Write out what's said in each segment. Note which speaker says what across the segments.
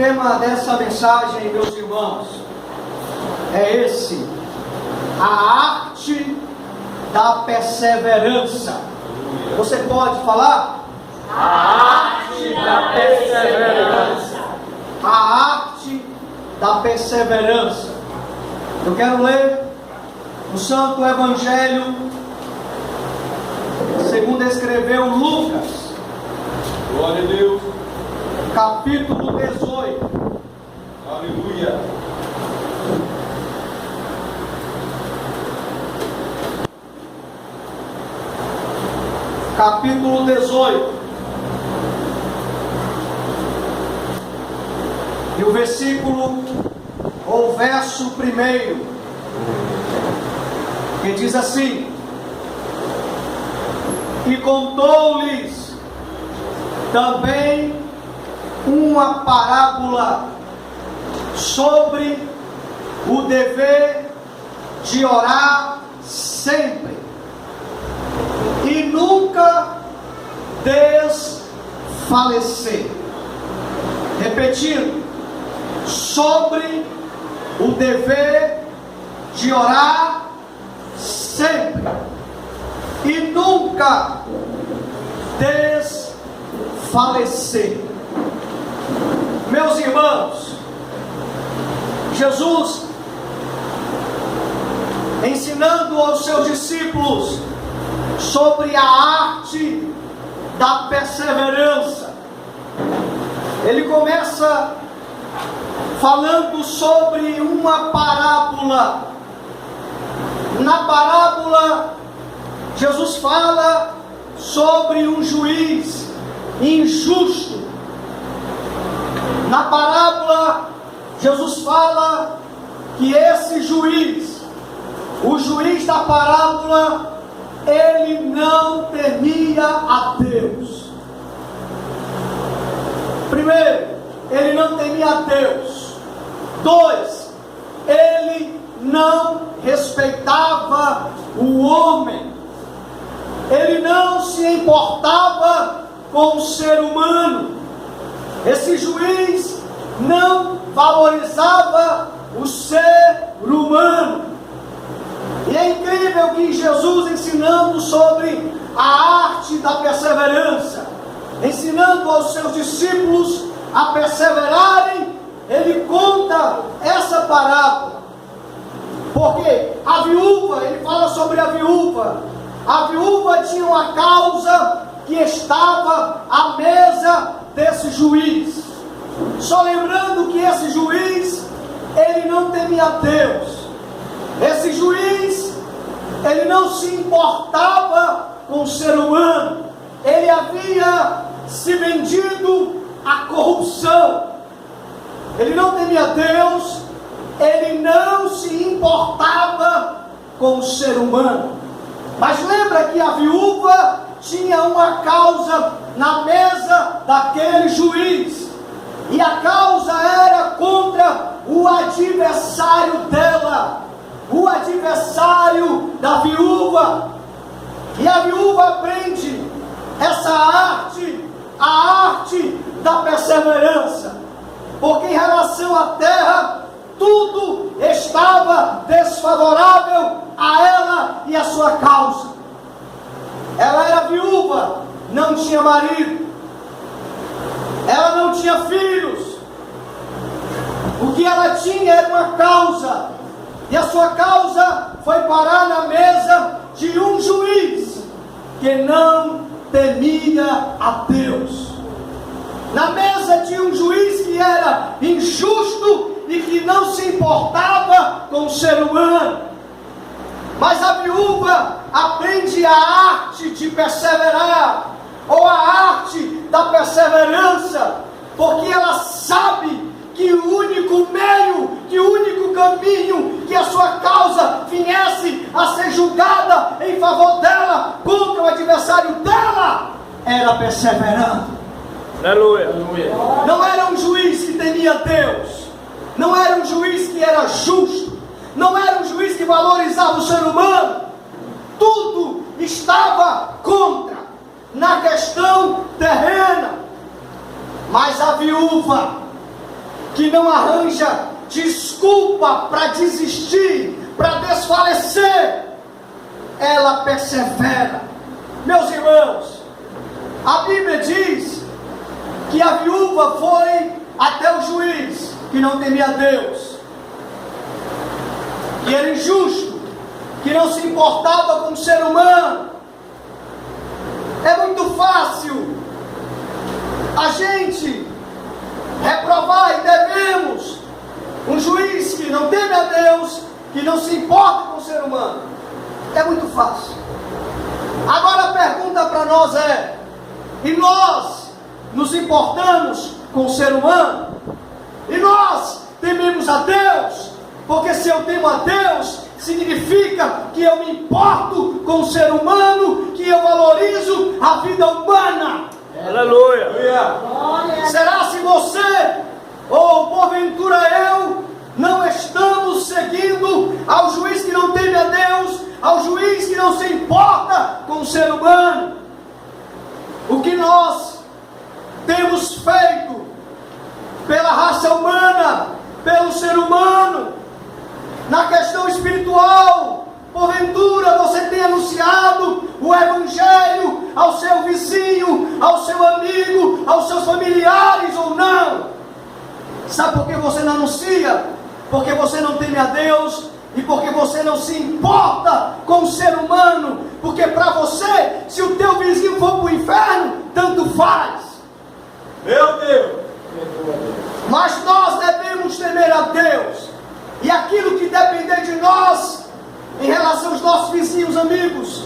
Speaker 1: tema dessa mensagem, meus irmãos, é esse: a arte da perseverança. Você pode falar?
Speaker 2: A arte da perseverança.
Speaker 1: A arte da perseverança. Eu quero ler o Santo Evangelho segundo escreveu Lucas.
Speaker 2: Glória a Deus.
Speaker 1: Capítulo 18.
Speaker 2: Aleluia.
Speaker 1: Capítulo 18. E o versículo, ou verso 1, que diz assim: e contou-lhes também uma parábola sobre o dever de orar sempre e nunca desfalecer. Repetindo, sobre o dever de orar sempre e nunca desfalecer. Meus irmãos, Jesus, ensinando aos seus discípulos sobre a arte da perseverança, ele começa falando sobre uma parábola. Na parábola, Jesus fala sobre um juiz injusto. Na parábola, Jesus fala que esse juiz, o juiz da parábola, ele não temia a Deus. Primeiro, ele não temia a Deus. 2, ele não respeitava o homem. Ele não se importava com o ser humano. Esse juiz não valorizava o ser humano. E é incrível que Jesus, ensinando sobre a arte da perseverança, ensinando aos seus discípulos a perseverarem, ele conta essa parábola. Porque a viúva, ele fala sobre a viúva. A viúva tinha uma causa que estava à mesa desse juiz. Só lembrando que esse juiz, ele não temia Deus. Esse juiz, ele não se importava com o ser humano. Ele havia se vendido à corrupção. Ele não temia Deus. Ele não se importava com o ser humano. Mas lembra que a viúva tinha uma causa na mesa daquele juiz. E a causa era contra o adversário dela, o adversário da viúva. E a viúva aprende essa arte, a arte da perseverança. Porque em relação à terra, tudo estava desfavorável a ela e a sua causa. Ela era viúva, não tinha marido, ela não tinha filhos. O que ela tinha era uma causa, e a sua causa foi parar na mesa de um juiz que não temia a Deus. Na mesa de um juiz que era injusto e que não se importava com o ser humano. Mas a viúva aprende a arte de perseverar, ou a arte da perseverança, porque ela sabe que o único meio, que o único caminho que a sua causa viesse a ser julgada em favor dela, contra o adversário dela, era perseverando.
Speaker 2: Aleluia.
Speaker 1: Não era um juiz que temia Deus, não era um juiz que era justo, não era um juiz que valorizava o ser humano. Tudo estava contra, na questão terrena. Mas a viúva, que não arranja desculpa para desistir, para desfalecer, ela persevera. Meus irmãos, a Bíblia diz que a viúva foi até o juiz, que não temia Deus, que era injusto, que não se importava com o ser humano. É muito fácil a gente reprovar, e devemos, um juiz que não teme a Deus, que não se importa com o ser humano. É muito fácil. Agora a pergunta para nós é: e nós nos importamos com o ser humano? E nós tememos a Deus? Porque se eu temo a Deus, significa que eu me importo com o ser humano, que eu valorizo a vida humana.
Speaker 2: Aleluia.
Speaker 1: Será se você, ou porventura eu, não estamos seguindo ao juiz que não teme a Deus, ao juiz que não se importa com o ser humano? O que nós temos feito pela raça humana, pelo ser humano, na questão espiritual? Porventura você tem anunciado o Evangelho ao seu vizinho, ao seu amigo, aos seus familiares ou não? Sabe por que você não anuncia? Porque você não teme a Deus e porque você não se importa com o ser humano. Porque para você, se o teu vizinho for para o inferno, tanto faz.
Speaker 2: Meu Deus.
Speaker 1: Mas nós devemos temer a Deus, e aquilo que depender de nós, em relação aos nossos vizinhos, amigos,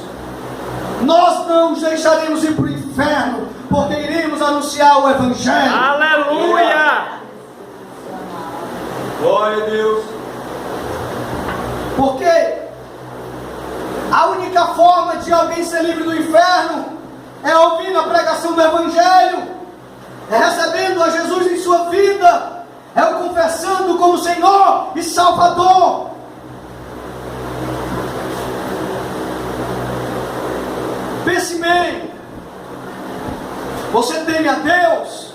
Speaker 1: nós não os deixaremos ir para o inferno, porque iremos anunciar o Evangelho.
Speaker 2: Aleluia. Glória a Deus.
Speaker 1: Porque a única forma de alguém ser livre do inferno é ouvindo a pregação do Evangelho, é recebendo a Jesus em sua vida, é o confessando como Senhor e Salvador. Pense bem: você teme a Deus?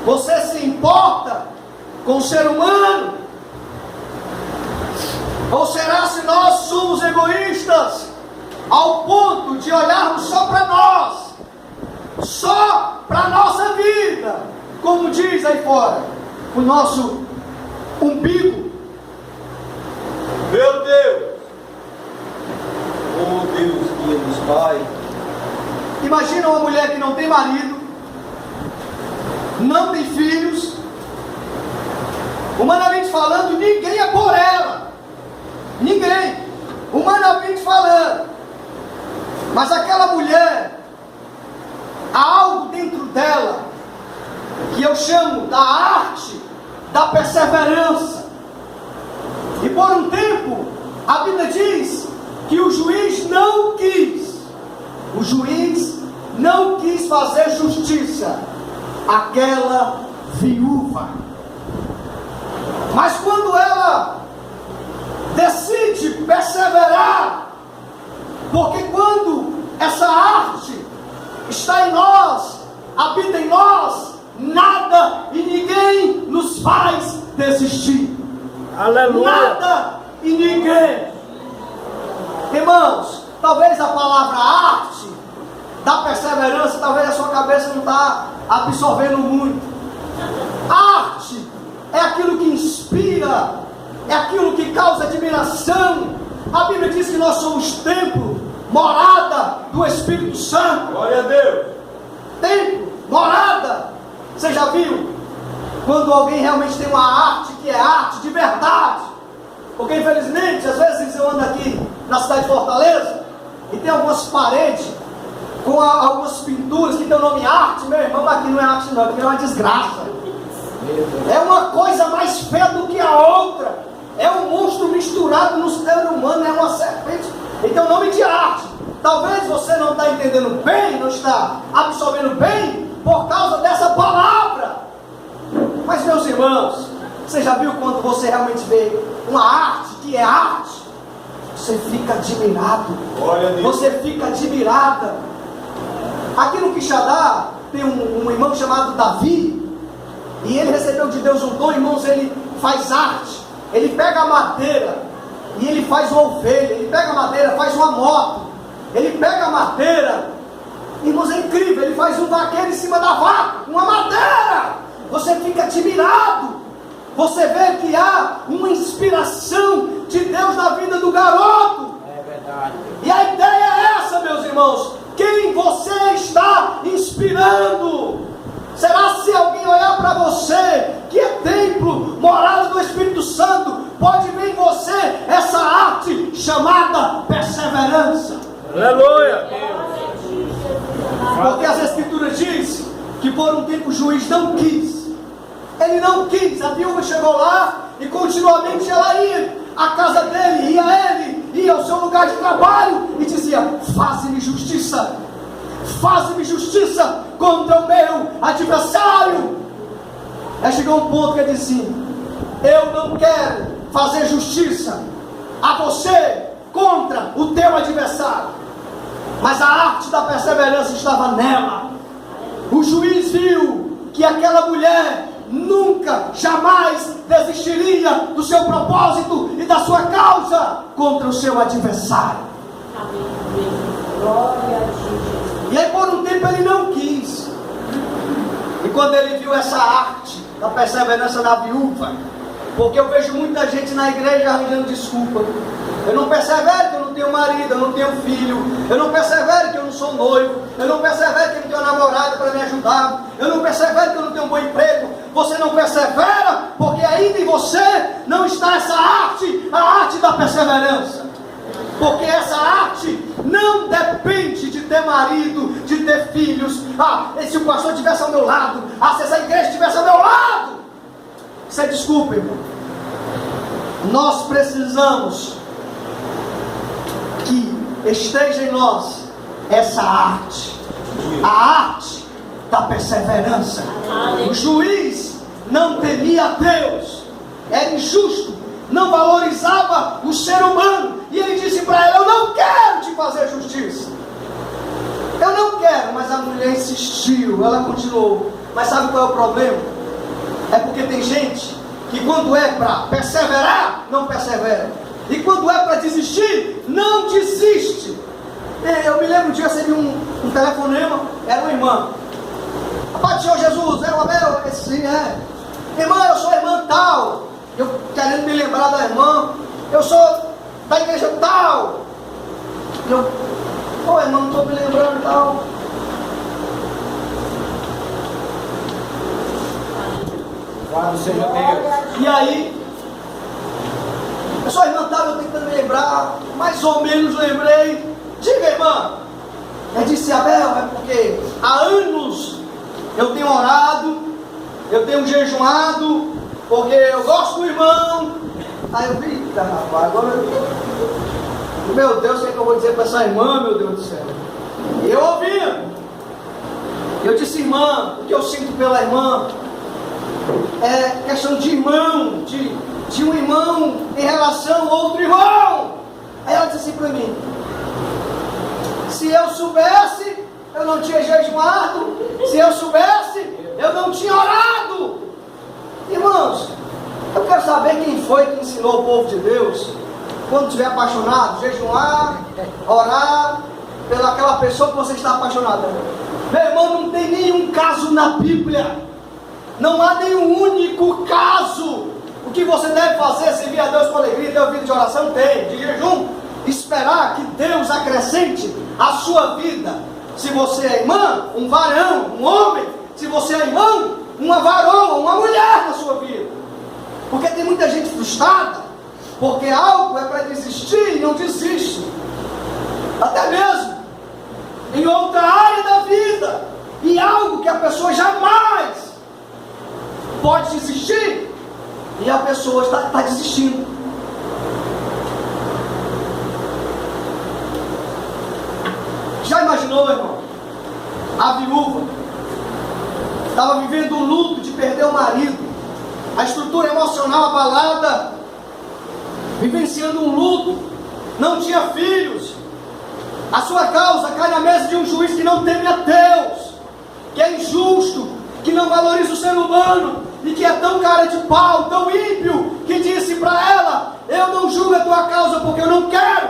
Speaker 1: Você se importa com o ser humano? Ou será se nós somos egoístas ao ponto de olharmos só para nós, só para a nossa vida, como diz aí fora, o nosso umbigo?
Speaker 2: Meu Deus. Oh Deus, guia nos Pai.
Speaker 1: Imagina uma mulher que não tem marido, não tem filhos, humanamente falando, ninguém é por ela, ninguém, humanamente falando. Mas aquela mulher, há algo dentro dela que eu chamo da arte da perseverança. E por um tempo a Bíblia diz que o juiz não quis fazer justiça àquela viúva. Mas quando ela decide perseverar, porque quando essa arte está em nós, habita em nós, nada e ninguém nos faz desistir.
Speaker 2: Aleluia.
Speaker 1: Nada e ninguém. Irmãos, talvez a palavra arte da perseverança, talvez a sua cabeça não está absorvendo muito. Arte é aquilo que inspira, é aquilo que causa admiração. A Bíblia diz que nós somos templo, morada do Espírito Santo.
Speaker 2: Glória a Deus.
Speaker 1: Templo, morada. Você já viu quando alguém realmente tem uma arte que é arte de verdade? Porque infelizmente, às vezes eu ando aqui na cidade de Fortaleza e tem algumas paredes com algumas pinturas que tem o nome arte. Meu irmão, aqui não é arte não, aqui é uma desgraça. É uma coisa mais feia do que a outra. É um monstro misturado no ser humano, é uma serpente. Então o nome de arte. Talvez você não está entendendo bem, não está absorvendo bem por causa dessa palavra. Mas meus irmãos, você já viu quando você realmente vê uma arte que é arte? Você fica admirado.
Speaker 2: Glória a Deus.
Speaker 1: Você fica admirada. Aqui no Quixadá tem um irmão chamado Davi. e ele recebeu de Deus um dom, irmãos, ele faz arte. Ele pega a madeira e ele faz uma ovelha. Ele pega a madeira, faz uma moto. Ele pega a madeira, irmãos, é incrível. Ele faz um vaqueiro em cima da vaca, uma madeira. Você fica admirado. Você vê que há uma inspiração de Deus na vida do garoto.
Speaker 3: É verdade.
Speaker 1: E a ideia é essa, meus irmãos. Quem você está inspirando? Será se alguém olhar para você, que é templo, morada do Espírito Santo, pode ver em você essa arte chamada perseverança?
Speaker 2: Aleluia.
Speaker 1: Porque as Escrituras dizem que por um tempo o juiz não quis. Ele não quis. A viúva chegou lá e continuamente ela ia à casa dele, ia ao seu lugar de trabalho e dizia: faze-me justiça. Faze-me justiça contra o meu adversário. Aí chegou um ponto que ele disse: eu não quero fazer justiça a você contra o teu adversário. Mas a arte da perseverança estava nela. O juiz viu que aquela mulher nunca, jamais desistiria do seu propósito e da sua causa contra o seu adversário.
Speaker 4: Glória a Deus.
Speaker 1: E aí por um tempo ele não quis. E quando ele viu essa arte da perseverança na viúva, porque eu vejo muita gente na igreja arranjando desculpa. Eu não persevero que eu não tenho marido, eu não tenho filho. Eu não persevero que eu não sou noivo. Eu não persevero que eu não tenho namorada para me ajudar. Eu não persevero que eu não tenho um bom emprego. Você não persevera porque ainda em você não está essa arte, a arte da perseverança. Porque essa arte não depende de ter marido, de ter filhos. Se o pastor estivesse ao meu lado, se essa igreja estivesse ao meu lado. Você desculpa, irmão. Nós precisamos que esteja em nós essa arte. A arte da perseverança. O juiz não temia a Deus. Era injusto. Não valorizava o ser humano. E ele disse para ela: eu não quero te fazer justiça. Eu não quero. Mas a mulher insistiu. Ela continuou. Mas sabe qual é o problema? É porque tem gente que quando é para perseverar, não persevera. E quando é para desistir, não desiste. Eu me lembro um dia, eu recebi um telefonema. Era uma irmã. Pai do Senhor Jesus, era uma Abel? Sim, é. Irmã, eu sou a irmã tal. Eu querendo me lembrar da irmã. Eu sou da igreja tal. Irmã, não estou me lembrando tal.
Speaker 3: Louvado seja Deus.
Speaker 1: E aí, eu sou a irmã tal, eu tentando me lembrar. Mais ou menos lembrei. Diga, irmã. Eu disse: Abel, é porque há anos eu tenho orado, eu tenho jejuado, porque eu gosto do irmão. Aí eu vi, rapaz, agora meu Deus, o que é que eu vou dizer para essa irmã, meu Deus do céu? E eu ouvia. Eu disse: irmã, o que eu sinto pela irmã é questão de irmão, de um irmão em relação a outro irmão. Aí ela disse assim para mim: se eu soubesse, eu não tinha jejuado. Se eu soubesse, eu não tinha orado. Irmãos, eu quero saber quem foi que ensinou o povo de Deus, quando estiver apaixonado, jejuar, orar pelaquela pessoa que você está apaixonado. Meu irmão, não tem nenhum caso na Bíblia. Não há nenhum único caso. O que você deve fazer, servir a Deus com alegria, ter ouvido de oração, tem, de jejum, esperar que Deus acrescente a sua vida. Se você é irmã, um varão, um homem. Se você é irmão, uma varoa, uma mulher na sua vida. Porque tem muita gente frustrada, porque algo é para desistir e não desiste. Até mesmo em outra área da vida, em algo que a pessoa jamais pode desistir, e a pessoa está desistindo. Já imaginou, irmão? A viúva estava vivendo o luto de perder o marido, a estrutura emocional abalada, vivenciando um luto, não tinha filhos. A sua causa cai na mesa de um juiz que não teme a Deus, que é injusto, que não valoriza o ser humano e que é tão cara de pau, tão ímpio, que disse para ela: eu não julgo a tua causa porque eu não quero.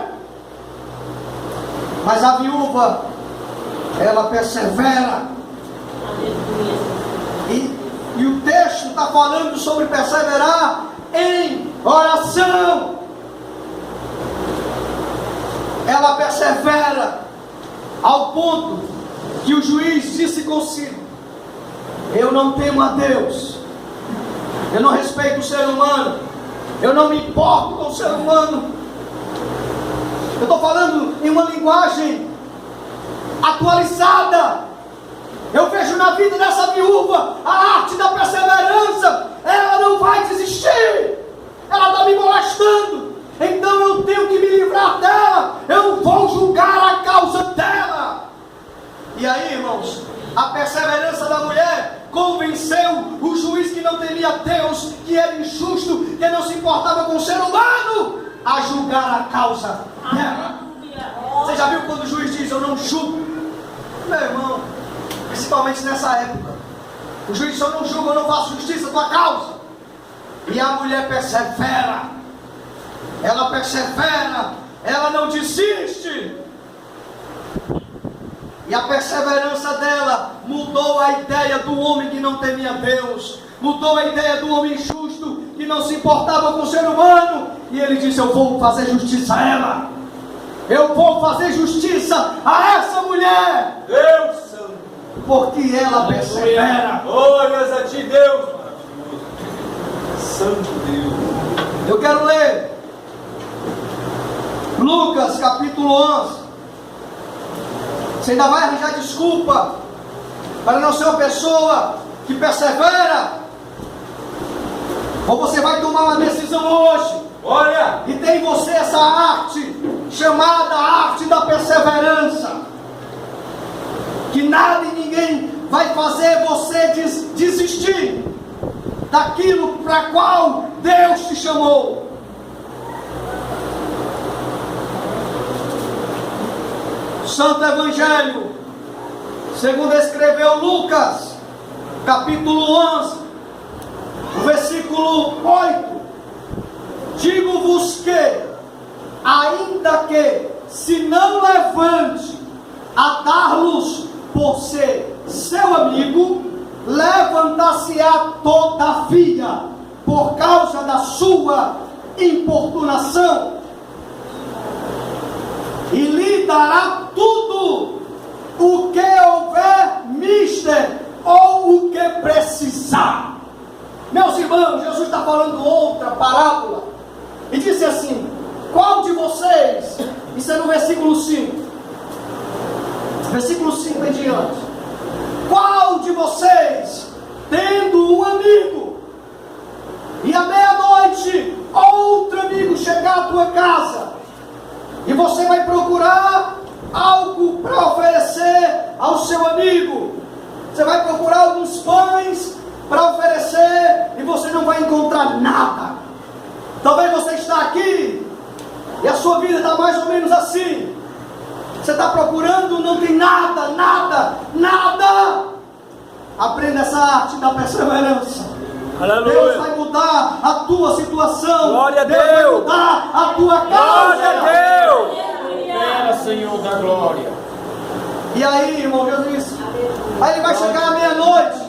Speaker 1: Mas a viúva, ela persevera. E o texto está falando sobre perseverar em oração. Ela persevera ao ponto que o juiz disse consigo: eu não temo a Deus, eu não respeito o ser humano, eu não me importo com o ser humano. Eu estou falando em uma linguagem atualizada. Eu vejo na vida dessa viúva a arte da perseverança. Ela não vai desistir. Ela está me molestando, então eu tenho que me livrar dela. Eu vou julgar a causa dela. E aí, irmãos, a perseverança da mulher convenceu o juiz que não temia Deus, que era injusto, que não se importava com o ser humano, a julgar a causa dela. Você já viu quando o juiz diz: eu não julgo? Meu irmão, principalmente nessa época, o juiz diz: eu não julgo, eu não faço justiça à tua causa. E a mulher persevera. Ela persevera, ela não desiste. E a perseverança dela mudou a ideia do homem que não temia Deus, mudou a ideia do homem justo, que não se importava com o ser humano. E ele disse: eu vou fazer justiça a ela, eu vou fazer justiça a essa mulher,
Speaker 2: Deus Santo,
Speaker 1: porque ela persevera.
Speaker 2: glórias a ti, Deus maravilhoso, Santo Deus.
Speaker 1: Eu quero ler Lucas capítulo 11. Você ainda vai arranjar desculpa para não ser uma pessoa que persevera? Ou você vai tomar uma decisão hoje?
Speaker 2: Olha,
Speaker 1: E tem em você essa arte, chamada arte da perseverança, que nada e ninguém vai fazer você desistir daquilo para qual Deus te chamou. Santo Evangelho, segundo escreveu Lucas, capítulo 11, o versículo 8: digo-vos que, ainda que se não levante a dar-los por ser seu amigo, levantar-se-á todavia por causa da sua importunação, e lhe dará tudo o que houver mister ou o que precisar. Meus irmãos, Jesus está falando outra parábola e disse assim: qual de vocês, isso é no versículo 5, versículo 5 em diante, qual de vocês, tendo um amigo, e à meia-noite outro amigo chegar à tua casa, e você vai procurar algo para oferecer ao seu amigo, você vai procurar alguns pães para oferecer, e você não vai encontrar nada? Talvez você está aqui e a sua vida está mais ou menos assim. Você está procurando, não tem nada, nada, nada. Aprenda essa arte da perseverança.
Speaker 2: aleluia.
Speaker 1: Deus vai mudar a tua situação.
Speaker 2: Glória a
Speaker 1: Deus vai
Speaker 2: Deus.
Speaker 1: mudar a tua
Speaker 2: Glória a
Speaker 1: causa.
Speaker 2: Deus.
Speaker 3: Opera, Senhor da glória.
Speaker 1: E aí, irmão, Jesus disse: aí ele vai chegar à meia-noite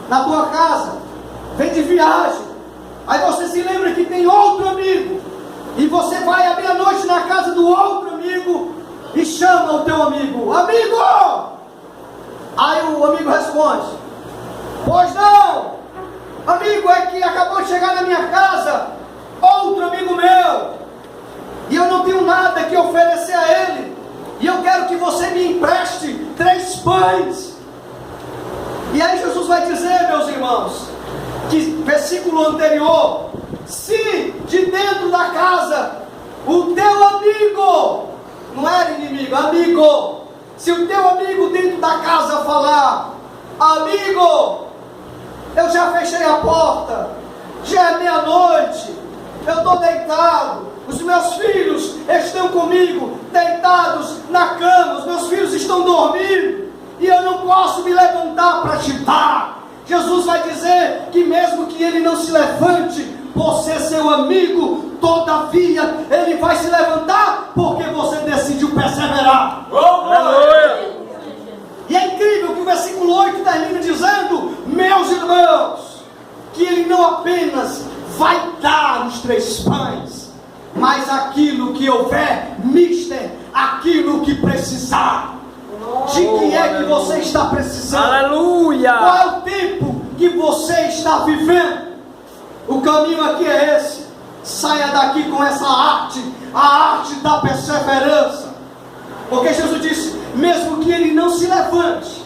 Speaker 1: na tua casa, vem de viagem, aí você se lembra que tem outro amigo, e você vai à meia-noite na casa do outro amigo e chama o teu amigo: amigo! Aí o amigo responde: pois não, amigo, é que acabou de chegar na minha casa outro amigo meu, e eu não tenho nada que oferecer a ele, e eu quero que você me empreste 3 pães. E aí Jesus vai dizer, meus irmãos, que versículo anterior: se de dentro da casa o teu amigo, não era inimigo, amigo, se o teu amigo dentro da casa falar: amigo, eu já fechei a porta, já é meia-noite, eu estou deitado, os meus filhos estão comigo, deitados na cama, os meus filhos estão dormindo, e eu não posso me levantar para te dar. Jesus vai dizer que mesmo que ele não se levante por ser seu amigo, todavia ele vai se levantar porque você decidiu perseverar.
Speaker 3: Aleluia.
Speaker 1: E é incrível que o versículo 8 termina dizendo: meus irmãos, que ele não apenas vai dar os 3 pães, mas aquilo que houver, mister, aquilo que precisar. De que é que você está precisando?
Speaker 3: Aleluia.
Speaker 1: Qual é o tempo que você está vivendo? O caminho aqui é esse. Saia daqui com essa arte, a arte da perseverança. Porque Jesus disse: mesmo que ele não se levante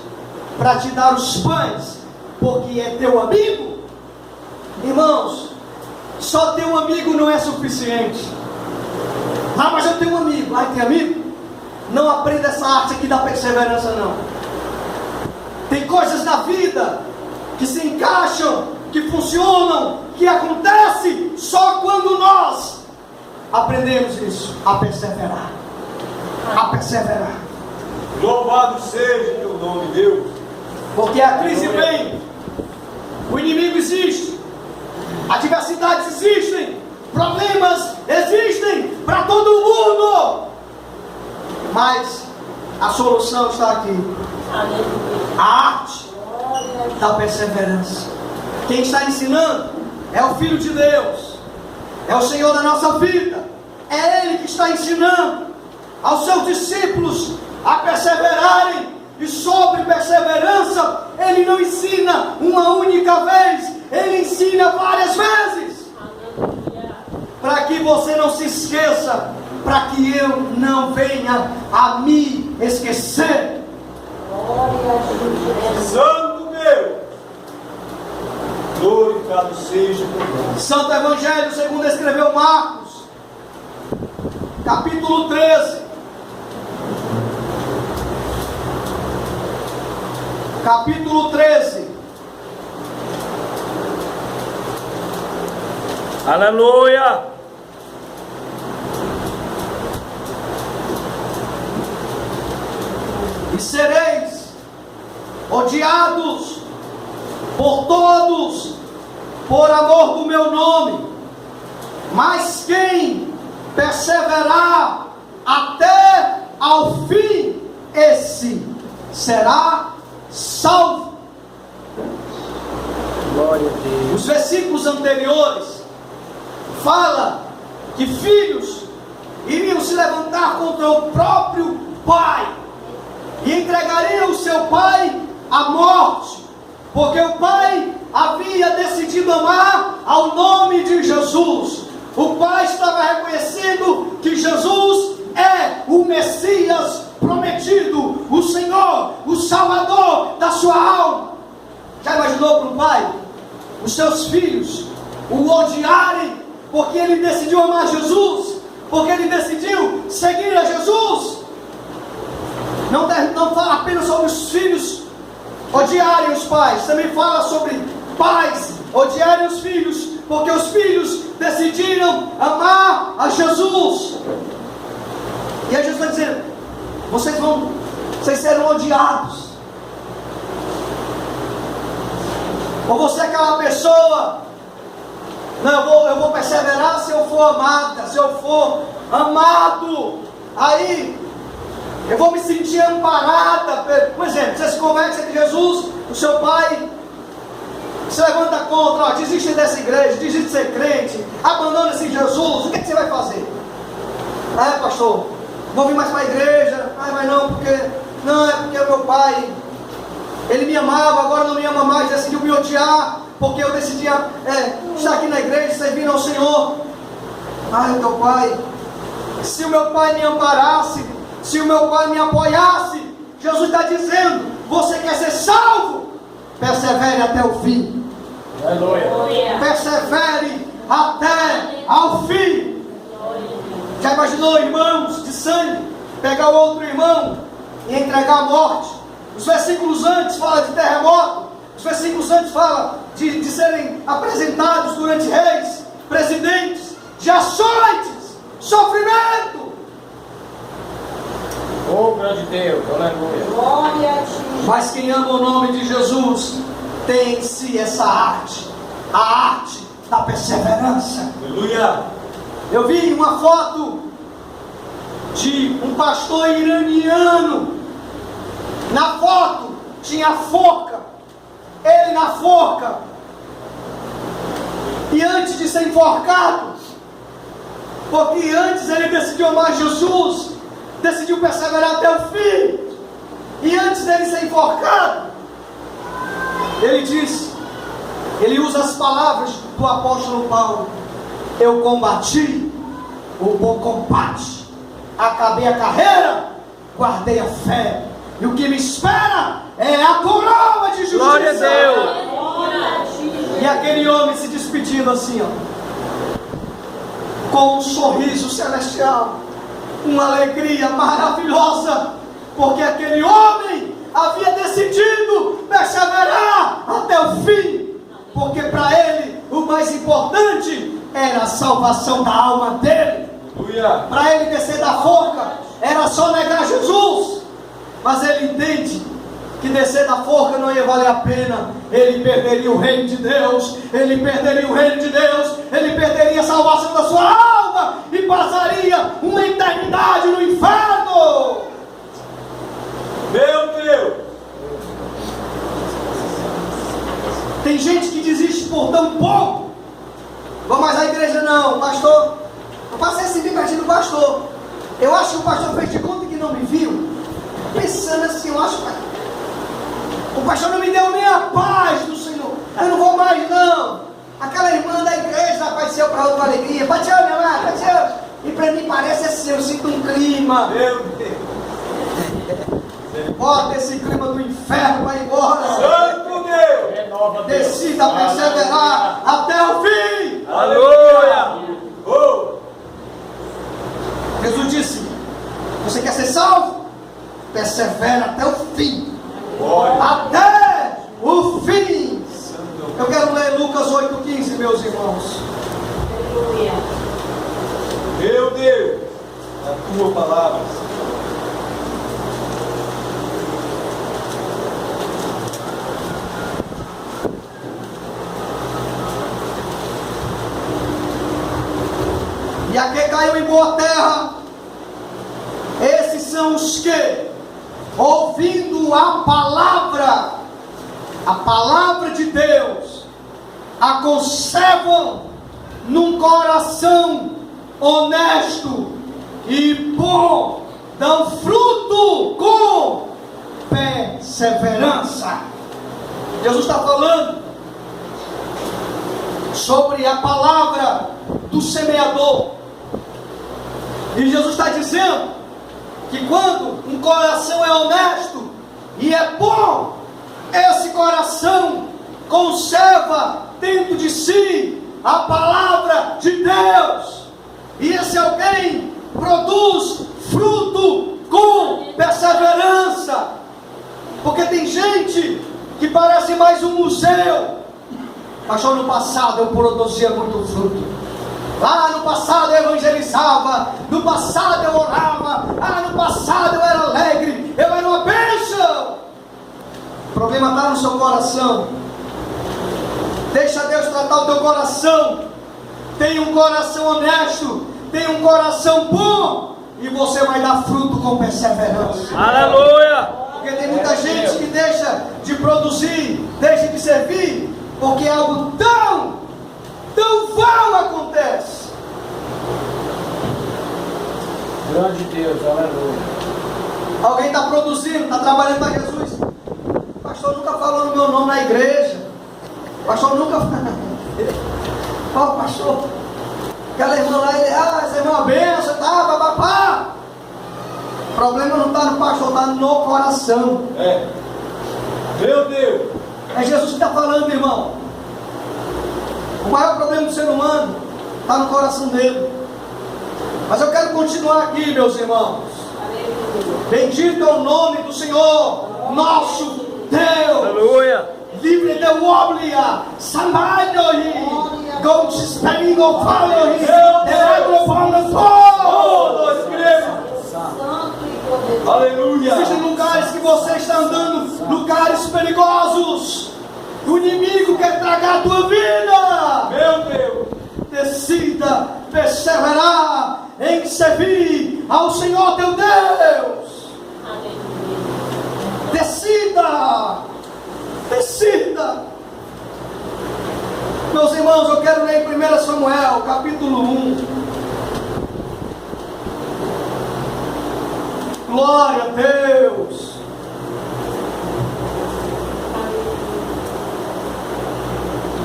Speaker 1: para te dar os pães, porque é teu amigo. Irmãos, só ter um amigo não é suficiente. Ah, mas eu tenho um amigo. Ah, tem amigo? Não aprenda essa arte aqui da perseverança, não. Tem coisas na vida que se encaixam, que funcionam, que acontecem só quando nós aprendemos isso, a perseverar. A perseverar.
Speaker 2: Louvado seja teu nome, Deus.
Speaker 1: Porque a crise vem, o inimigo existe, adversidades existem, problemas existem para todo mundo. Mas a solução está aqui. A arte da perseverança. Quem está ensinando é o Filho de Deus, é o Senhor da nossa vida. É Ele que está ensinando aos seus discípulos a perseverarem. E sobre perseverança, Ele não ensina uma única vez, Ele ensina várias vezes. Para que você não se esqueça, para que eu não venha a me esquecer.
Speaker 2: Santo Deus, glorificado seja por nós.
Speaker 1: Santo Evangelho segundo escreveu Marcos, capítulo 13. Capítulo 13.
Speaker 3: Aleluia.
Speaker 1: E sereis odiados por todos, por amor do meu nome. Mas quem perseverar até ao fim, esse será salvo.
Speaker 3: Glória a Deus.
Speaker 1: Os versículos anteriores fala que filhos iriam se levantar contra o próprio pai e entregariam o seu pai à morte, porque o pai havia decidido amar ao nome de Jesus. O pai estava reconhecendo que Jesus é o Messias prometido, o Senhor, o Salvador da sua alma. Já imaginou para o pai os seus filhos o odiarem porque ele decidiu amar Jesus, porque ele decidiu seguir a Jesus? Não fala apenas sobre os filhos odiarem os pais, também fala sobre pais odiarem os filhos, porque os filhos decidiram amar a Jesus. E aí Jesus está dizendo: vocês serão odiados. Ou você é aquela pessoa: não, eu vou perseverar se eu for amada, se eu for amado, aí eu vou me sentir amparada. Por exemplo, você se converte em Jesus, o seu pai se levanta contra, desiste dessa igreja, desiste de ser crente, abandona esse Jesus. O que você vai fazer? Ah, pastor, vou vir mais para a igreja. Ah, mas não, porque o meu pai, ele me amava, agora não me ama mais, decidiu me odiar, porque eu decidi estar aqui na igreja, servindo ao Senhor. Ai, teu pai, se o meu pai me amparasse, se o meu pai me apoiasse, Jesus está dizendo: você quer ser salvo? Persevere até o fim.
Speaker 3: Aleluia.
Speaker 1: Persevere até ao fim. Já imaginou, irmãos de sangue, pegar o outro irmão e entregar a morte? Os versículos antes falam de terremoto, os versículos antes falam de serem apresentados durante reis, presidentes, de açoites, sofrimento.
Speaker 3: Oh, grande Deus, aleluia.
Speaker 4: Glória a ti.
Speaker 1: Mas quem ama o nome de Jesus tem em si essa arte, a arte da perseverança.
Speaker 2: Aleluia.
Speaker 1: Eu vi uma foto de um pastor iraniano. Na foto tinha a forca, ele na forca. E antes de ser enforcado, porque antes ele decidiu amar Jesus, decidiu perseverar até o fim, e antes dele ser enforcado, ele disse, ele usa as palavras do apóstolo Paulo: eu combati o bom combate, acabei a carreira, guardei a fé, e o que me espera é a coroa de justiça.
Speaker 3: Glória a Deus.
Speaker 1: E aquele homem se despedindo assim, ó, com um sorriso celestial, uma alegria maravilhosa, porque aquele homem havia decidido perseverar até o fim, porque para ele o mais importante era a salvação da alma dele.
Speaker 2: Aleluia.
Speaker 1: Para ele descer da forca era só negar Jesus, mas ele entende que descer da forca não ia valer a pena. Ele perderia o reino de Deus, ele perderia o reino de Deus, ele perderia a salvação da sua alma e passaria uma eternidade no inferno.
Speaker 2: Meu Deus.
Speaker 1: Tem gente que desiste por tão pouco. Vou mais à igreja não, pastor. Eu passei esse bem pertinho do pastor. Eu acho que o pastor fez de conta que não me viu. Pensando assim, eu acho que o pastor não me deu nem a paz do Senhor. Eu não vou mais não. Aquela irmã da igreja apareceu para outra alegria. Bateu, minha mãe, bateu. E para mim parece assim, eu sinto um clima.
Speaker 2: Meu Deus.
Speaker 1: Bota esse clima do inferno para ir embora.
Speaker 2: Santo Deus.
Speaker 3: Renova, Deus.
Speaker 1: Decida perseverar até o fim.
Speaker 3: Aleluia.
Speaker 2: Oh.
Speaker 1: Jesus disse: você quer ser salvo? Persevera até o fim.
Speaker 2: Glória.
Speaker 1: Até o fim. Eu quero ler Lucas 8,15, meus irmãos.
Speaker 4: Aleluia.
Speaker 2: Meu Deus. A tua palavra.
Speaker 1: E a que caiu em boa terra, esses são os que, ouvindo a palavra de Deus, a conservam num coração honesto e bom, dão fruto com perseverança. Jesus está falando sobre a palavra do semeador. E Jesus está dizendo que quando um coração é honesto e é bom, esse coração conserva dentro de si a palavra de Deus. E esse alguém produz fruto com perseverança. Porque tem gente que parece mais um museu. Pastor, no passado eu produzia muito fruto. Lá no passado eu evangelizava, no passado eu orava, no passado eu era alegre, eu era uma bênção. O problema está no seu coração. Deixa Deus tratar o teu coração. Tenha um coração honesto, tenha um coração bom, e você vai dar fruto com perseverança.
Speaker 3: Aleluia.
Speaker 1: Porque tem muita gente que deixa de produzir, deixa de servir, porque algo tão vão acontece.
Speaker 3: Grande Deus, aleluia.
Speaker 1: Alguém está produzindo, está trabalhando para Jesus. O pastor nunca falou no meu nome na igreja. O pastor nunca falou. Pastor, aquela irmã lá, ele, essa irmã é uma benção, tá, papapá. O problema não está no pastor, está no coração.
Speaker 2: É. Meu Deus.
Speaker 1: É Jesus que está falando, irmão. O maior problema do ser humano está no coração dele. Mas eu quero continuar aqui, meus irmãos. Bendito é o nome do Senhor, nosso Deus.
Speaker 3: Aleluia.
Speaker 1: Livre de woblia, sambadohi, gold spelling follow him, the
Speaker 2: Todos cremos.
Speaker 4: Santo e poderoso.
Speaker 2: Aleluia.
Speaker 1: Existem lugares que você está andando, lugares perigosos. O inimigo quer tragar a tua vida.
Speaker 2: Meu Deus.
Speaker 1: Decida perseverar em servir ao Senhor teu Deus. Decida. Meus irmãos, eu quero ler em 1 Samuel, capítulo 1. Glória a Deus.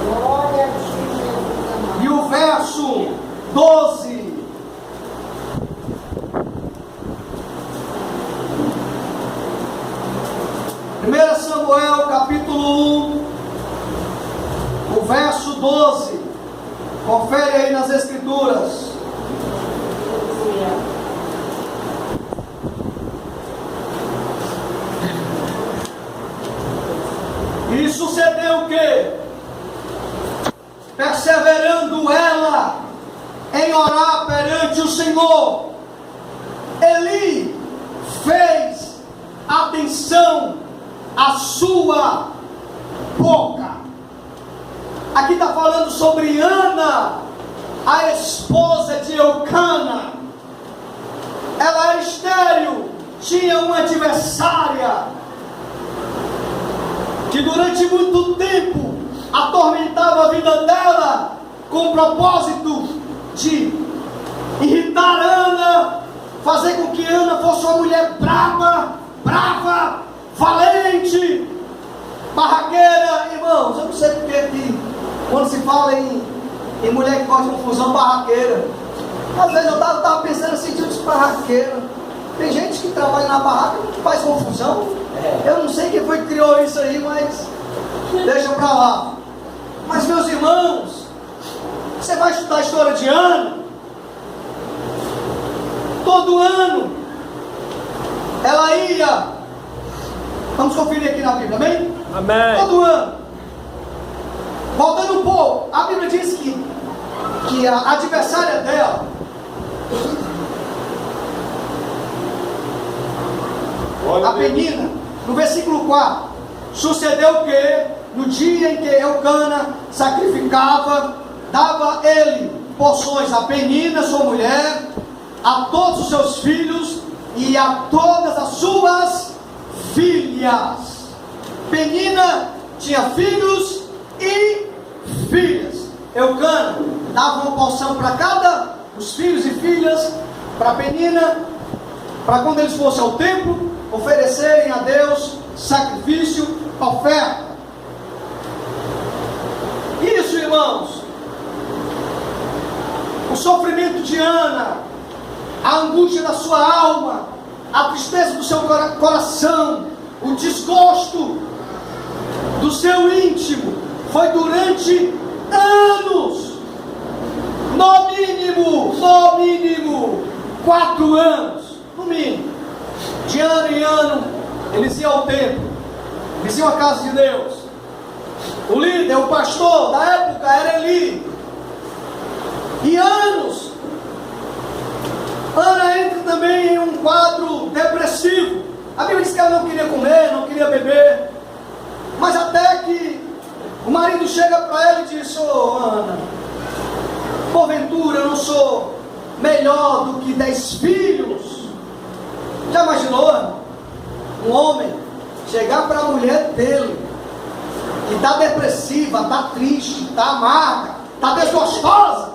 Speaker 4: Glória a ti, Jesus amado.
Speaker 1: E o verso 12. Samuel capítulo 1, o verso 12. Confere aí nas escrituras. E sucedeu o quê? Perseverando ela em orar perante o Senhor, Eli fez atenção à sua boca. Aqui está falando sobre Ana, a esposa de Eucana. Ela era estéril, tinha uma adversária que durante muito tempo atormentava a vida dela com o propósito de irritar Ana, fazer com que Ana fosse uma mulher brava, valente, barraqueira. Irmãos, eu não sei porque que quando se fala em mulher que gosta de confusão, barraqueira, às vezes eu estava pensando assim, tipo de barraqueira. Tem gente que trabalha na barraca e faz confusão. Eu não sei quem foi que criou isso aí, mas deixa pra lá. Mas meus irmãos, você vai estudar a história de Ana. Todo ano ela ia, vamos conferir aqui na Bíblia, amém?
Speaker 3: Amém.
Speaker 1: Todo ano. Voltando um pouco, a Bíblia diz que a adversária dela, a Penina, no versículo 4, sucedeu que no dia em que Eucana sacrificava, dava ele porções a Penina, sua mulher, a todos os seus filhos e a todas as suas filhas. Penina tinha filhos e filhas. Eucana dava uma porção para cada os filhos e filhas, para Penina, para quando eles fossem ao templo oferecerem a Deus sacrifício, oferta. Isso, irmãos, o sofrimento de Ana, a angústia da sua alma, a tristeza do seu coração, o desgosto do seu íntimo, foi durante anos, no mínimo 4 anos, no mínimo. De ano em ano, eles iam ao templo, eles iam à casa de Deus. O líder, o pastor da época era Eli. E anos, Ana entra também em um quadro depressivo. A Bíblia diz que ela não queria comer, não queria beber. Mas até que o marido chega para ela e diz: ô Ana, porventura eu não sou melhor do que 10 filhos? Já imaginou, Ana? Um homem chegar para a mulher dele, que está depressiva, está triste, está amarga, está desgostosa: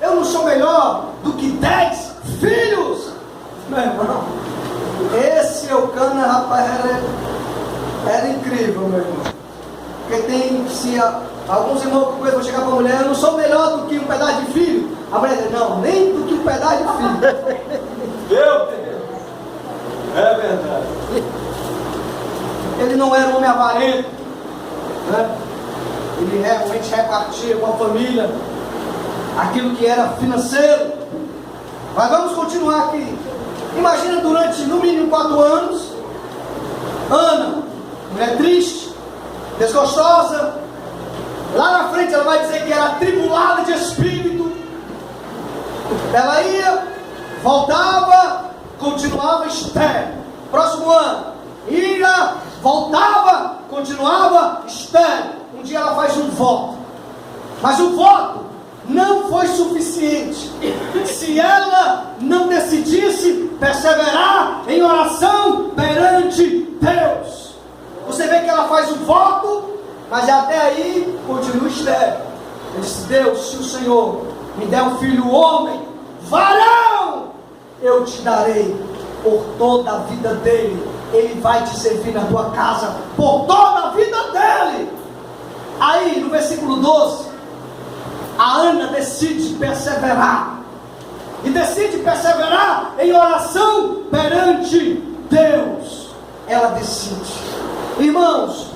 Speaker 1: eu não sou melhor do que 10 filhos? Meu irmão, esse Eucana, rapaz, era incrível, meu irmão. Porque tem, se alguns irmãos que vão chegar para a mulher: eu não sou melhor do que um pedaço de filho. A mulher diz: não, nem do que um pedaço de filho.
Speaker 2: Meu Deus. É verdade.
Speaker 1: Ele não era um homem avarento, né? Ele realmente repartia com a família aquilo que era financeiro. Mas vamos continuar aqui. Imagina durante no mínimo 4 anos, Ana, mulher triste, desgostosa. Lá na frente ela vai dizer que era atribulada de espírito. Ela ia, voltava, continuava estéril. Próximo ano, ia, voltava, continuava estéril. Um dia ela faz um voto, mas o voto não foi suficiente. Se ela não decidisse perseverar em oração perante Deus, você vê que ela faz um voto, mas até aí continua estéril. Ele disse: Deus, se o Senhor me der um filho homem, varão, eu te darei por toda a vida dele. Ele vai te servir na tua casa por toda a vida dele. Aí no versículo 12, a Ana decide perseverar, e decide perseverar em oração perante Deus. Ela decide. Irmãos,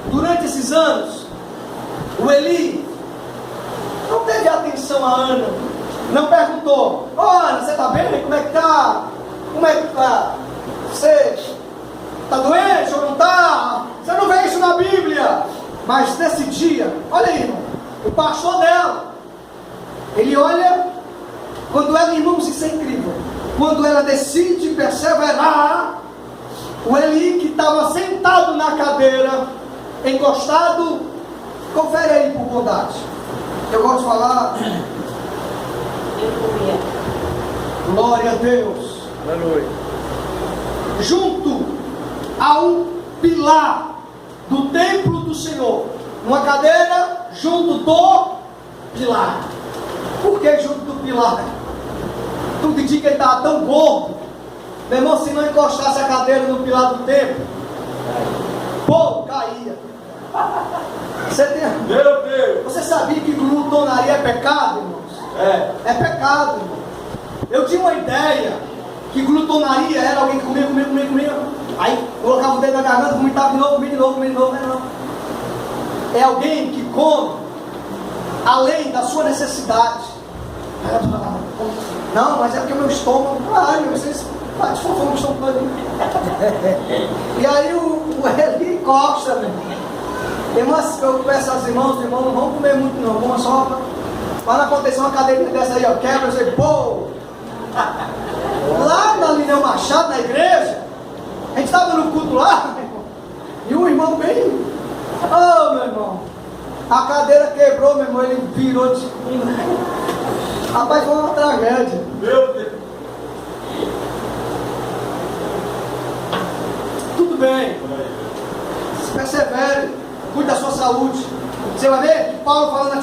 Speaker 1: durante esses anos, o Eli não teve atenção a Ana, não perguntou: ô Ana, você está bem? Como é que está? Como é que está? Você está doente ou não está? Você não vê isso na Bíblia. Mas nesse dia, olha aí, irmão, o pastor dela, ele olha, quando ela, irmãos, isso é incrível, quando ela decide perseverar, o Eli, que estava sentado na cadeira, encostado, confere aí por bondade, eu gosto de falar, glória a Deus,
Speaker 3: Aleluia.
Speaker 1: junto a um pilar do templo do Senhor, uma cadeira junto do pilar. Por que junto do pilar? Tudo indica que ele estava tão gordo, meu irmão, se não encostasse a cadeira no pilar do templo, pô, caía.
Speaker 2: Meu Deus!
Speaker 1: Você sabia que glutonaria é pecado, irmãos? É pecado, irmão. Eu tinha uma ideia que glutonaria era alguém que comia, aí colocava o dedo na garganta, vomitava de novo, comia de novo, não. É alguém que come além da sua necessidade. Não, mas é porque o meu estômago, vocês fofam o estômago. E aí o Eli encosta, irmãos, eu peço aos irmãos, não vão comer muito não, uma só. Para não acontecer uma cadeira dessa aí, ó, quebra, você, pô. Lá na Lineu Machado, na igreja, a gente estava no culto lá, meu irmão, e um irmão bem, meu irmão, a cadeira quebrou, meu irmão, ele virou de... Rapaz, foi uma tragédia.
Speaker 2: Meu Deus!
Speaker 1: Tudo bem, persevere, cuide da sua saúde. Você vai ver Paulo falando a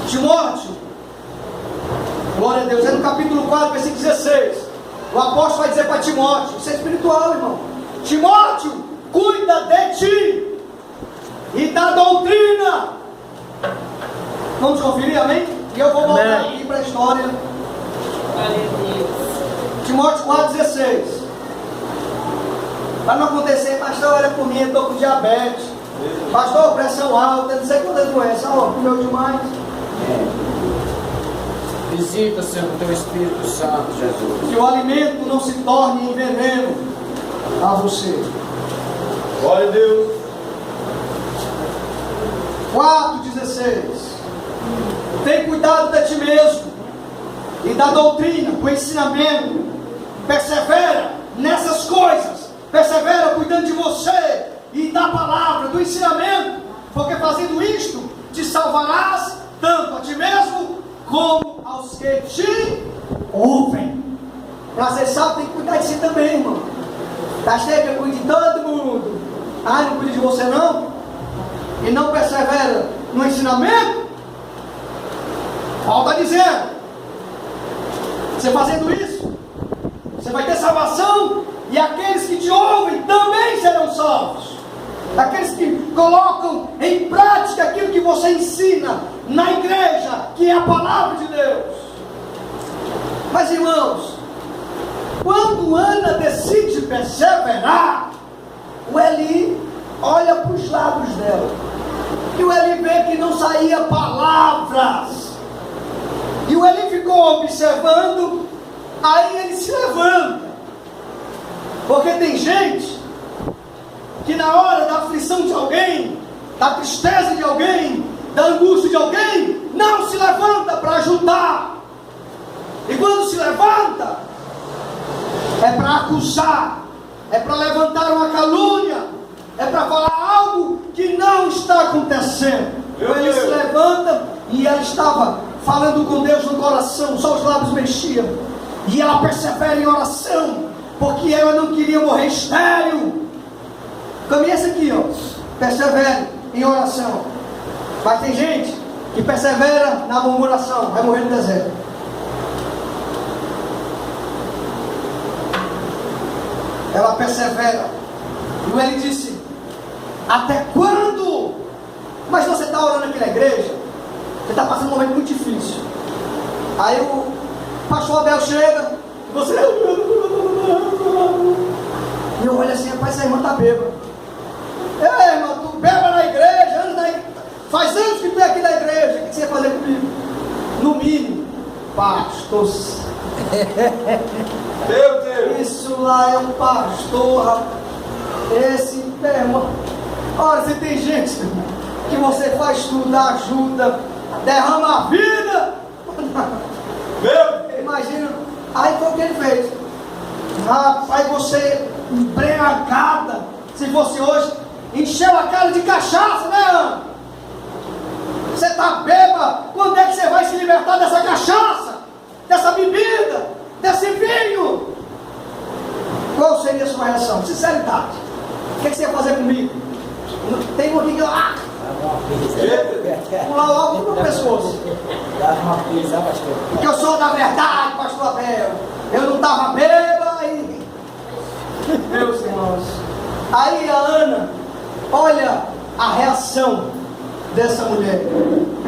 Speaker 1: Timóteo, glória a Deus, é no capítulo 4, versículo 16, o apóstolo vai dizer para Timóteo, isso é espiritual, irmão, Timóteo, cuida de ti e da doutrina. Vamos conferir, amém? E eu vou voltar aqui para a história. Timóteo 4,16. Para não acontecer, pastor, olha por mim, eu estou com diabetes, pastor, pressão alta, não sei quantas doenças, comeu demais.
Speaker 3: Visita, Senhor, com teu Espírito Santo, Jesus.
Speaker 1: Que o alimento não se torne em veneno a você.
Speaker 2: Glória a Deus!
Speaker 1: 4,16. Tem cuidado de ti mesmo e da doutrina, do ensinamento. Persevera nessas coisas. Persevera cuidando de você e da palavra, do ensinamento. Porque fazendo isto, te salvarás tanto a ti mesmo como aos que te ouvem. Para ser salvo tem que cuidar de si também, irmão. Tá cheio que cuide de todo mundo. Não cuide de você não? E não persevera no ensinamento? Paulo está dizendo, você fazendo isso, você vai ter salvação, e aqueles que te ouvem também serão salvos. Aqueles que colocam em prática aquilo que você ensina na igreja, que é a palavra de Deus. Mas irmãos, quando Ana decide perseverar, o Eli olha para os lábios dela, e o Eli vê que não saía palavras. E o Eli ficou observando, aí ele se levanta. Porque tem gente que na hora da aflição de alguém, da tristeza de alguém, da angústia de alguém, não se levanta para ajudar. E quando se levanta, é para acusar, é para levantar uma calúnia, é para falar algo que não está acontecendo. Então ele se levanta e ela estava falando com Deus no coração, só os lábios mexiam. E ela persevera em oração, porque ela não queria morrer estéril. Começa aqui, ó. Persevere em oração. Mas tem gente que persevera na murmuração, vai morrer no deserto. Ela persevera. E ele disse: até quando? Mas você está orando aqui na igreja, você está passando um momento muito difícil. Aí o pastor Abel chega, e você... E eu olho assim: rapaz, essa irmã está bêbada. Ei, irmão, tu beba na igreja, anda na igreja. Faz anos que tu é aqui na igreja, o que você ia fazer comigo? No mínimo, pastor.
Speaker 2: Meu Deus!
Speaker 1: Isso lá é um pastor, rapaz. Esse irmão. Olha, você tem gente que você faz tudo, ajuda, derrama a vida.
Speaker 2: Meu!
Speaker 1: Imagina. Aí foi o que ele fez. Rapaz, você embriagada. Se fosse hoje, encheu a cara de cachaça, né, Ana? Você está bêbada. Quando é que você vai se libertar dessa cachaça? Dessa bebida? Desse vinho? Qual seria a sua reação? Sinceridade. O que você ia fazer comigo? Tem um aqui que pular logo no pescoço. Porque eu sou da verdade, pastor Abel. Eu não estava bêbada e... Meus irmãos. Aí a Ana, olha a reação dessa mulher.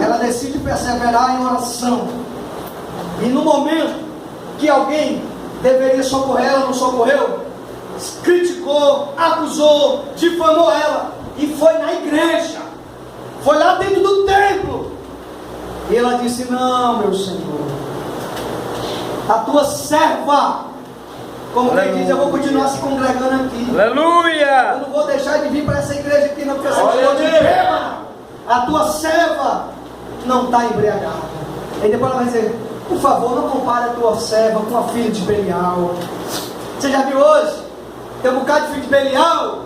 Speaker 1: Ela decide perseverar em oração. E no momento que alguém deveria socorrer ela, não socorreu, criticou, acusou, difamou ela, e foi na igreja, foi lá dentro do templo, e ela disse: não, meu Senhor, a tua serva, como quem diz, eu vou continuar se congregando aqui,
Speaker 3: Aleluia!
Speaker 1: eu não vou deixar de vir para essa igreja aqui, não, porque essa igreja de bêbada. A tua serva não está embriagada. Aí depois ela vai dizer: por favor, não compare a tua serva com a filha de Belial. Você já viu hoje? Tem um bocado de filho de Belial.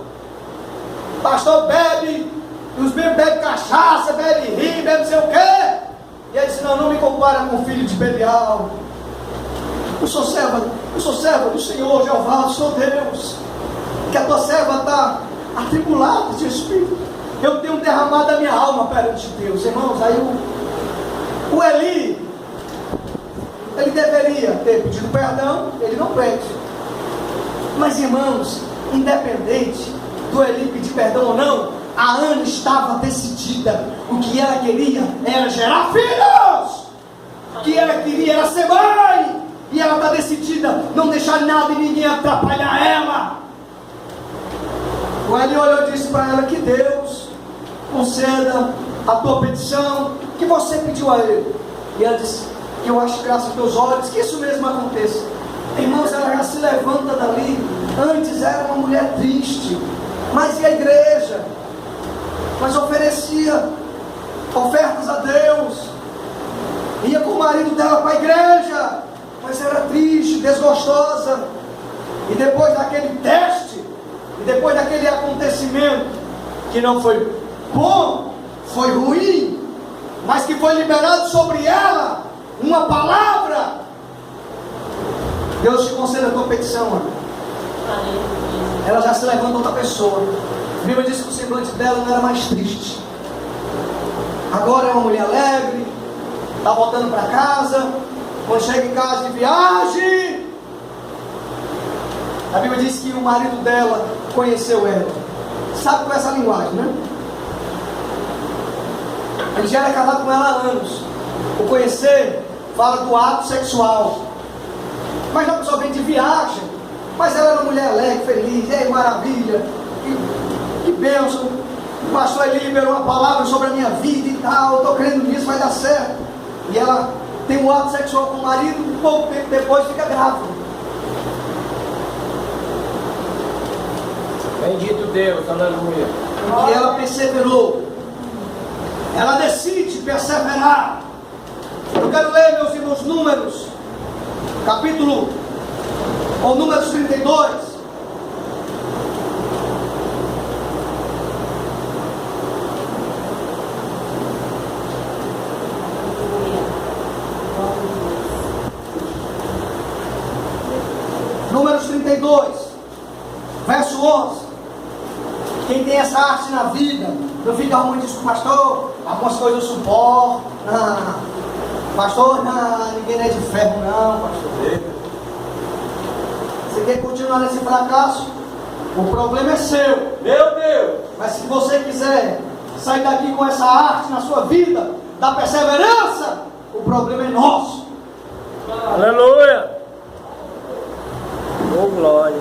Speaker 1: O pastor bebe, os membros bebem cachaça, bebe rim, bebe não sei o quê. E ele disse: não me compara com o filho de Belial. Eu sou serva do Senhor Jeová, eu sou Deus. Que a tua serva está atribulada de espírito. Eu tenho derramado a minha alma perante Deus. Irmãos, aí o Eli, ele deveria ter pedido perdão, ele não pede. Mas irmãos, independente do Eli pedir perdão ou não, a Ana estava decidida. O que ela queria era gerar filhos. O que ela queria era ser mãe. E ela está decidida, não deixar nada e ninguém atrapalhar ela. O Eli olhou e disse para ela: que Deus conceda a tua petição que você pediu a ele. E ela disse: que eu acho graças aos teus olhos que isso mesmo aconteça. Irmãos, ela já se levanta dali. Antes era uma mulher triste, mas ia à igreja, mas oferecia ofertas a Deus, ia com o marido dela para a igreja, mas era triste, desgostosa. E depois daquele teste, e depois daquele acontecimento que não foi bom, foi ruim, mas que foi liberado sobre ela uma palavra. Deus te concede a tua petição, Ana. Ela já se levanta outra pessoa. A Bíblia diz que o semblante dela não era mais triste. Agora é uma mulher alegre, está voltando para casa. Quando chega em casa de viagem, a Bíblia diz que o marido dela conheceu ela. Sabe qual é essa linguagem, né? Ele já era casado com ela há anos. O conhecer fala do ato sexual. Mas a pessoa vem de viagem, mas ela era uma mulher alegre, feliz, ei, maravilha, que bênção. O pastor Eli liberou uma palavra sobre a minha vida e tal, eu estou crendo nisso, vai dar certo. E ela tem um ato sexual com o marido, um pouco tempo depois fica grávida.
Speaker 3: Bendito Deus, aleluia.
Speaker 1: Porque ela perseverou. Ela decide perseverar. Eu quero ler, meus irmãos, Números, capítulo Ou Números 32. Números 32, verso 11. Quem tem essa arte na vida, não fica arrumando isso com o pastor, algumas coisas eu suporto. Pastor, ninguém é de ferro não, pastor. Você quer continuar nesse fracasso? O problema é seu.
Speaker 2: Meu Deus!
Speaker 1: Mas se você quiser sair daqui com essa arte na sua vida, da perseverança, o problema é nosso.
Speaker 5: Aleluia! Oh, glória!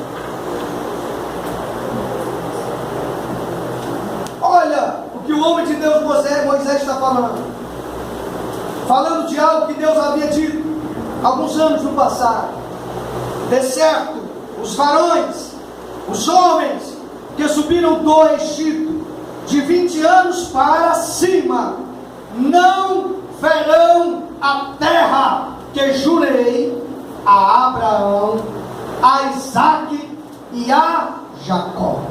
Speaker 1: Olha o que o homem de Deus Moisés está falando. Falando de algo que Deus havia dito alguns anos no passado. De certo, os varões, os homens que subiram do Egito de 20 anos para cima, não verão a terra que jurei a Abraão, a Isaque e a Jacó.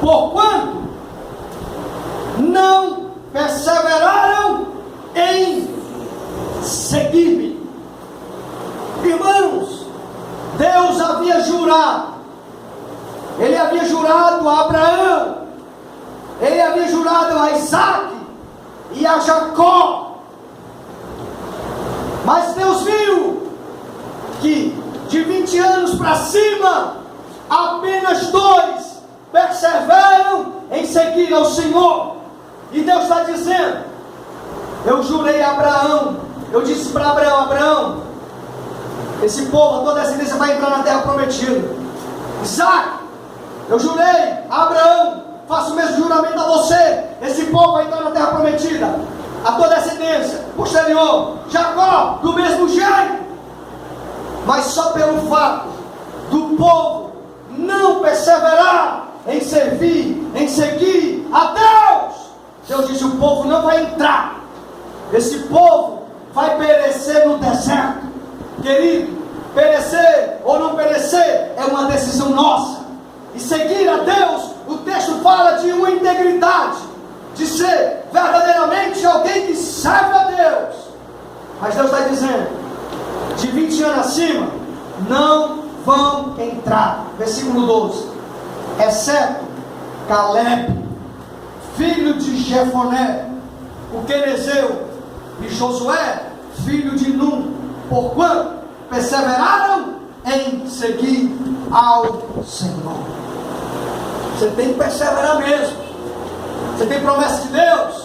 Speaker 1: Porquanto não perseveraram em seguir-me. Irmãos, Deus havia jurado, Ele havia jurado a Abraão, Ele havia jurado a Isaque e a Jacó. Mas Deus viu que de 20 anos para cima, apenas 2 perseveram em seguir ao Senhor. E Deus está dizendo: eu jurei a Abraão, eu disse para Abraão: Abraão, esse povo, a tua descendência vai entrar na terra prometida. Isaac, eu jurei a Abraão, faço o mesmo juramento a você, esse povo vai entrar na terra prometida, a tua descendência posterior. Jacó, do mesmo jeito. Mas só pelo fato do povo não perseverar em servir, em seguir a Deus, Deus disse: o povo não vai entrar, esse povo vai perecer no deserto. Querido, perecer ou não perecer é uma decisão nossa. E seguir a Deus, o texto fala de uma integridade, de ser verdadeiramente alguém que serve a Deus. Mas Deus está dizendo: de 20 anos acima, não vão entrar. Versículo 12: exceto Caleb, filho de Jefoné, o quenezeu, e Josué, filho de Num, porquanto perseveraram em seguir ao Senhor. Você tem que perseverar mesmo. Você tem promessa de Deus,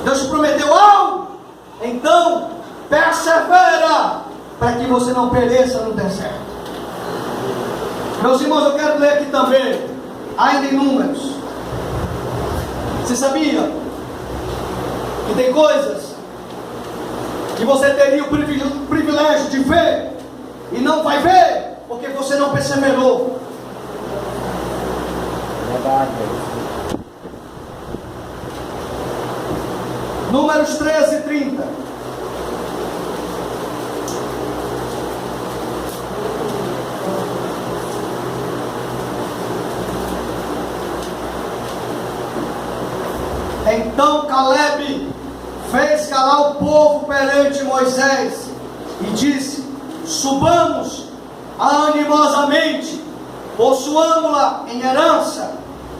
Speaker 1: Deus te prometeu algo, então persevera, para que você não pereça no deserto. Meus irmãos, eu quero ler aqui também, ainda em Números. Você sabia que tem coisas que você teria o privilégio de ver e não vai ver, porque você não perseverou?
Speaker 3: Verdade.
Speaker 1: Números 13, 30. Então Caleb fez calar o povo perante Moisés e disse: subamos animosamente, possuamo-la em herança,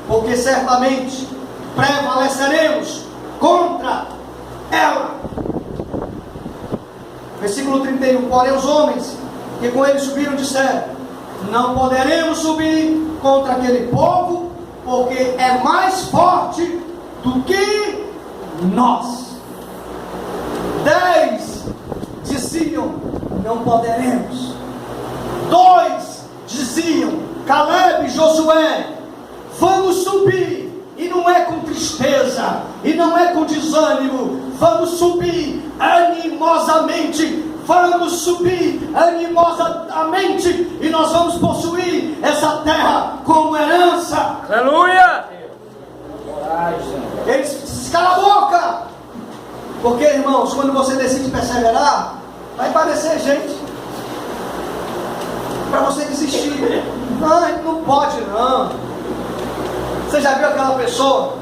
Speaker 1: porque certamente prevaleceremos contra ela. Versículo 31. Porém os homens que com ele subiram disseram: não poderemos subir contra aquele povo, porque é mais forte do que nós. 10 diziam: não poderemos. 2 diziam, Caleb e Josué: vamos subir. E não é com tristeza, e não é com desânimo, vamos subir animosamente. Vamos subir animosamente, e nós vamos possuir essa terra como herança.
Speaker 5: Aleluia!
Speaker 1: Eles cala a boca, porque, irmãos, quando você decide perseverar, vai parecer gente, para você desistir. Não, não pode não. Você já viu aquela pessoa?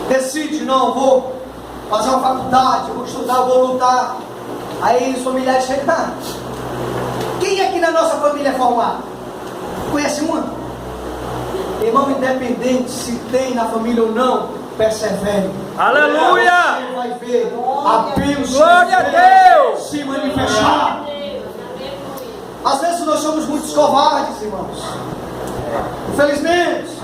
Speaker 1: Decide, não, vou fazer uma faculdade, vou estudar, vou lutar. Aí os familiares chegam. Quem aqui na nossa família é formado? Conhece uma? Irmão, independente se tem na família ou não, persevere.
Speaker 5: Aleluia!
Speaker 1: Você vai ver a bênção
Speaker 5: Glória a Deus!
Speaker 1: se manifestar. Às vezes nós somos muito covardes, irmãos. Infelizmente,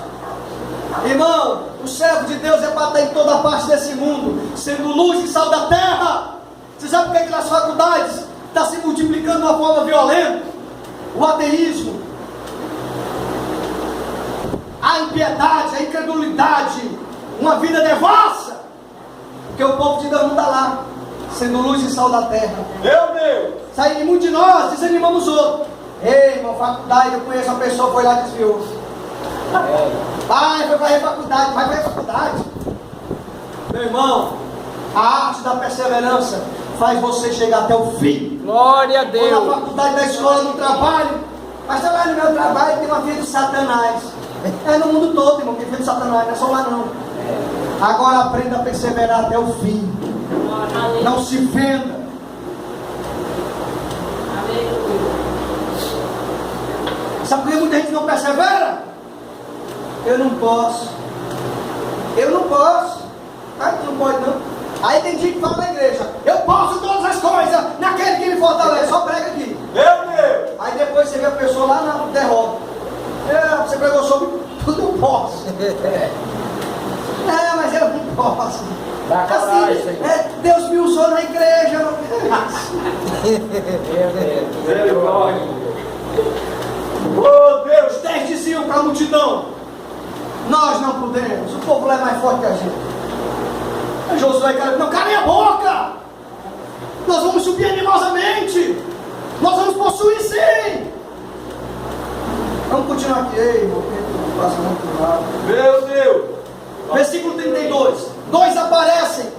Speaker 1: irmão, o servo de Deus é para estar em toda parte desse mundo, sendo luz e sal da terra. Você sabe por que nas faculdades está se multiplicando de uma forma violenta? O ateísmo, a impiedade, a incredulidade, uma vida devassa. Porque o povo de Deus não está lá, sendo luz e sal da terra.
Speaker 2: Meu Deus!
Speaker 1: Sai muito de nós, desanimamos outros. Ei, irmão, faculdade, eu conheço uma pessoa, foi lá e desviou. Vai fazer faculdade, vai fazer faculdade. Meu irmão, a arte da perseverança faz você chegar até o fim.
Speaker 5: Glória a
Speaker 1: Ou na
Speaker 5: Deus!
Speaker 1: faculdade, na escola, no trabalho. Mas lá no meu trabalho tem uma filha de Satanás. É no mundo todo, irmão, que é filho de Satanás, não é só lá não. Agora aprenda a perseverar até o fim. Não se venda. Sabe por que muita gente não persevera? Eu não posso. Eu não posso. Ah, tu não pode não. Aí tem gente que fala na igreja: eu posso todas as coisas naquele que me fortalece. Só prega aqui.
Speaker 2: Meu Deus!
Speaker 1: Aí depois você vê a pessoa lá na derrota. Você pregou sobre tudo, eu posso. Mas eu não posso.
Speaker 3: Dá coragem,
Speaker 1: Deus me usou na igreja. Eu não Oh Deus, 10 diziam para a multidão: nós não podemos, o povo lá é mais forte que a gente. Aí Josué e Caleb: não, calem a boca, nós vamos subir animosamente, nós vamos possuir sim. Vamos continuar aqui, irmão, que passa muito lado.
Speaker 2: Meu Deus!
Speaker 1: Versículo 32: dois aparecem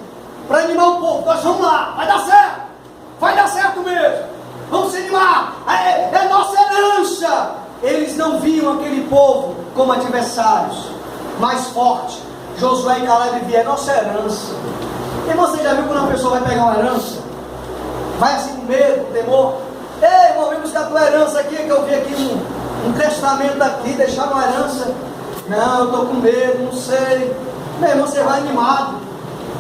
Speaker 1: para animar o povo. Nós vamos lá, vai dar certo mesmo, vamos se animar, é nossa herança. Eles não viam aquele povo como adversários, mais forte. Josué e Caleb viam: é nossa herança. E você já viu quando uma pessoa vai pegar uma herança? Vai assim com medo, com temor. Ei, irmão, vem buscar a tua herança aqui, que eu vi aqui um testamento aqui, deixar uma herança. Não, eu estou com medo, não sei. Meu irmão, você vai animado.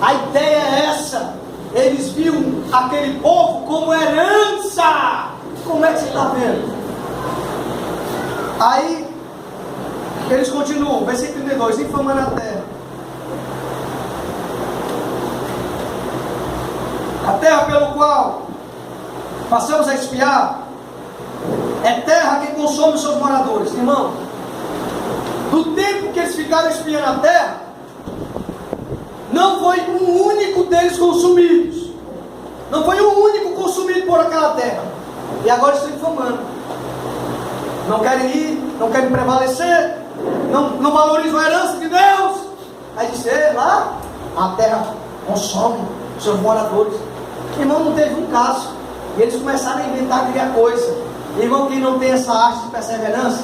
Speaker 1: A ideia é essa. Eles viam aquele povo como herança. Como é que você está vendo? Aí, eles continuam, versículo 32, infamando a terra. A terra pelo qual passamos a espiar é terra que consome os seus moradores. Irmão, do tempo que eles ficaram espiando a terra, não foi um único deles consumidos. Não foi um único consumido por aquela terra. E agora estão infamando. Não querem ir, não querem prevalecer, não valorizam a herança de Deus. Aí disse: lá a terra consome os seus moradores. Irmão, não teve um caso. E eles começaram a inventar, criar coisa. Irmão, quem não tem essa arte de perseverança,